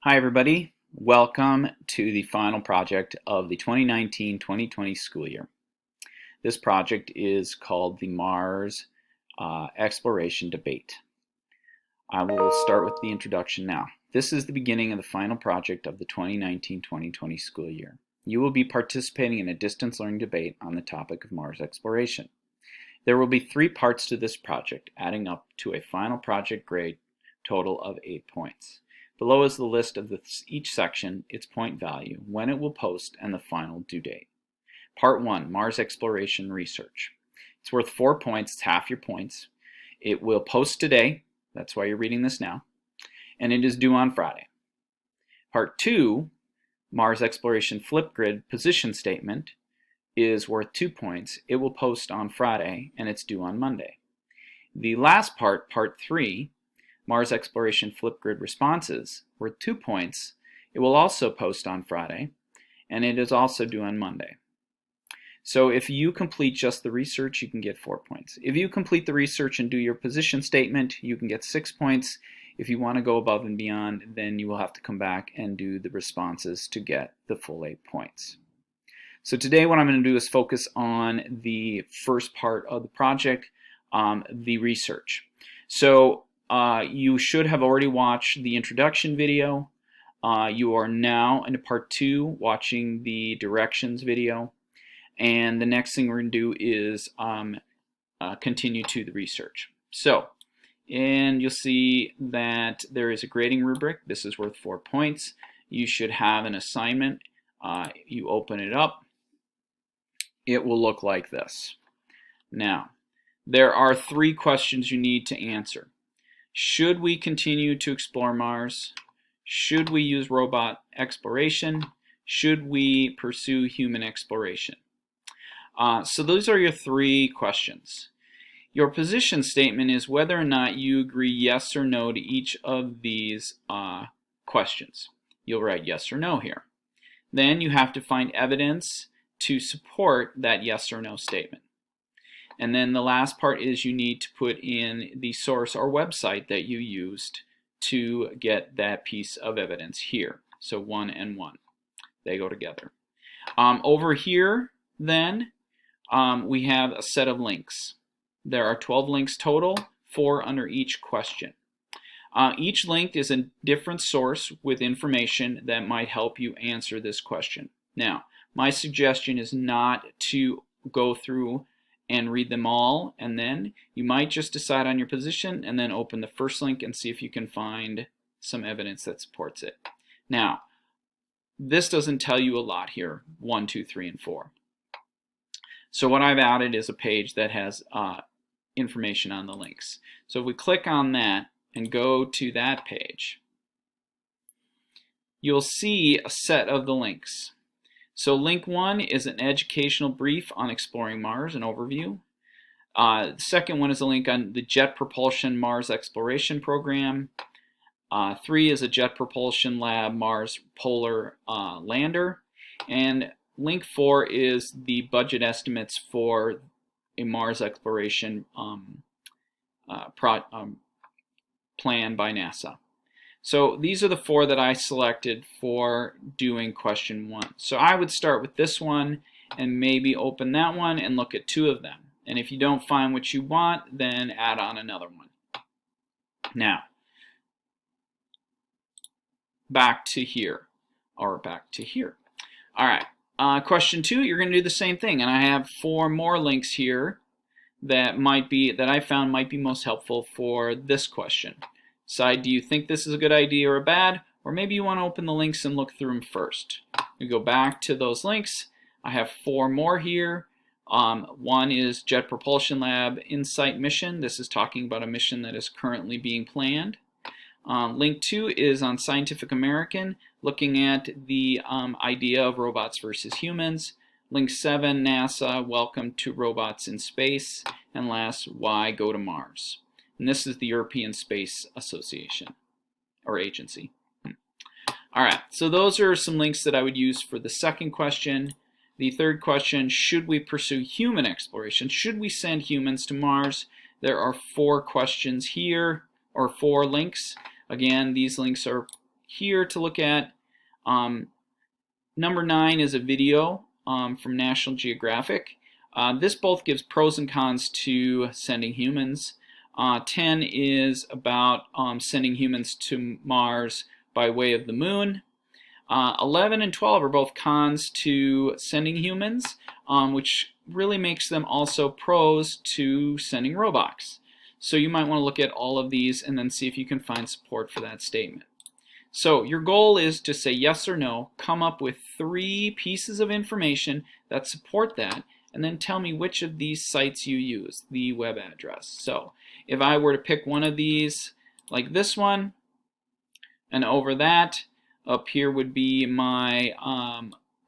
Hi everybody, welcome to the final project of the 2019-2020 school year. This project is called the Mars Exploration Debate. I will start with the introduction now. This is the beginning of the final project of the 2019-2020 school year. You will be participating in a distance learning debate on the topic of Mars exploration. There will be 3 parts to this project, adding up to a final project grade total of 8 points. Below is the list of each section, its point value, when it will post, and the final due date. Part 1, Mars Exploration Research. It's worth 4 points, it's half your points. It will post today, that's why you're reading this now, and it is due on Friday. Part 2, Mars Exploration Flipgrid Position Statement, is worth 2 points. It will post on Friday, and it's due on Monday. The last part, Part 3, Mars Exploration Flipgrid Responses, worth 2 points. It will also post on Friday, and it is also due on Monday. So if you complete just the research, you can get 4 points. If you complete the research and do your position statement, you can get 6 points. If you want to go above and beyond, then you will have to come back and do the responses to get the full 8 points. So today what I'm going to do is focus on the first part of the project, the research. So you should have already watched the introduction video. You are now into part 2, watching the directions video. And the next thing we're going to do is continue to the research. So, and you'll see that there is a grading rubric. This is worth 4 points. You should have an assignment. You open it up. It will look like this. Now, there are 3 questions you need to answer. Should we continue to explore Mars? Should we use robot exploration? Should we pursue human exploration? So those are your 3 questions. Your position statement is whether or not you agree yes or no to each of these questions. You'll write yes or no here. Then you have to find evidence to support that yes or no statement. And then the last part is you need to put in the source or website that you used to get that piece of evidence here. So 1 and 1, they go together. Over here then we have a set of links. There are 12 links total, 4 under each question. Each link is a different source with information that might help you answer this question. Now, my suggestion is not to go through and read them all, and then you might just decide on your position and then open the first link and see if you can find some evidence that supports it. Now, this doesn't tell you a lot here, 1, 2, 3, and 4. So what I've added is a page that has information on the links. So if we click on that and go to that page, you'll see a set of the links. So link 1 is an educational brief on exploring Mars, an overview. The second one is a link on the Jet Propulsion Mars Exploration Program. 3 is a Jet Propulsion Lab Mars Polar Lander. And link 4 is the budget estimates for a Mars exploration plan by NASA. So these are the 4 that I selected for doing question 1. So I would start with this one and maybe open that one and look at 2 of them. And if you don't find what you want, then add on another one. Now, back to here, or back to here. All right, question 2, you're going to do the same thing. And I have 4 more links here that I found might be most helpful for this question. Decide, do you think this is a good idea or a bad? Or maybe you want to open the links and look through them first. We go back to those links. I have 4 more here. 1 is Jet Propulsion Lab InSight mission. This is talking about a mission that is currently being planned. Link 2 is on Scientific American, looking at the idea of robots versus humans. Link 7, NASA, welcome to robots in space. And last, why go to Mars? And this is the European Space Association, or agency. All right, so those are some links that I would use for the second question. The third question, should we pursue human exploration? Should we send humans to Mars? There are 4 questions here, or 4 links. Again, these links are here to look at. Number 9 is a video from National Geographic. This both gives pros and cons to sending humans. 10 is about sending humans to Mars by way of the moon. 11 and 12 are both cons to sending humans, which really makes them also pros to sending robots. So you might want to look at all of these and then see if you can find support for that statement. So your goal is to say yes or no, come up with 3 pieces of information that support that, and then tell me which of these sites you use, the web address. So if I were to pick one of these, like this one, and over that, up here would be my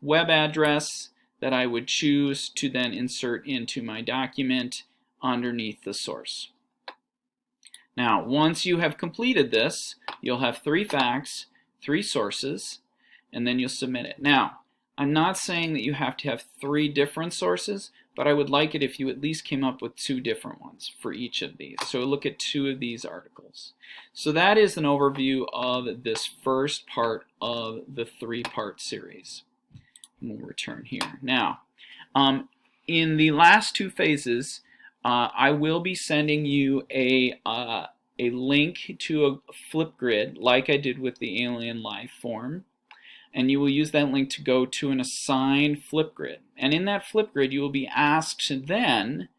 web address that I would choose to then insert into my document underneath the source. Now, once you have completed this, you'll have 3 facts, 3 sources, and then you'll submit it. Now, I'm not saying that you have to have 3 different sources, but I would like it if you at least came up with 2 different ones for each of these. So look at 2 of these articles. So that is an overview of this first part of the 3-part series. And we'll return here. Now, in the last 2 phases, I will be sending you a link to a Flipgrid like I did with the alien life form, and you will use that link to go to an assigned Flipgrid. And in that Flipgrid you will be asked to then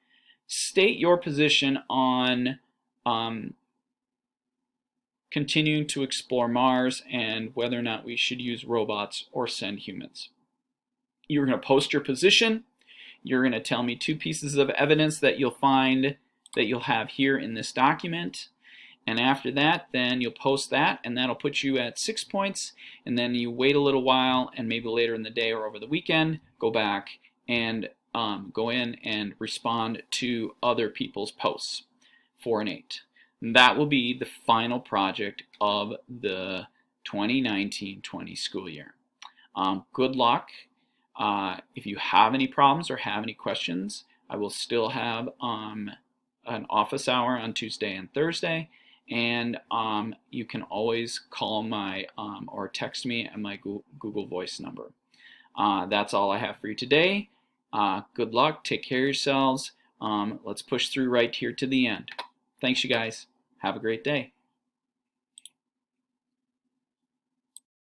state your position on continuing to explore Mars and whether or not we should use robots or send humans. You're going to post your position. You're going to tell me 2 pieces of evidence that you'll find that you'll have here in this document. And after that, then you'll post that, and that'll put you at 6 points. And then you wait a little while, and maybe later in the day or over the weekend, go back and go in and respond to other people's posts, 4 and 8. And that will be the final project of the 2019-20 school year. Good luck. If you have any problems or have any questions, I will still have an office hour on Tuesday and Thursday, and you can always call my or text me at my Google Voice number. That's all I have for you today. Good luck. Take care of yourselves. Let's push through right here to the end. Thanks, you guys. Have a great day.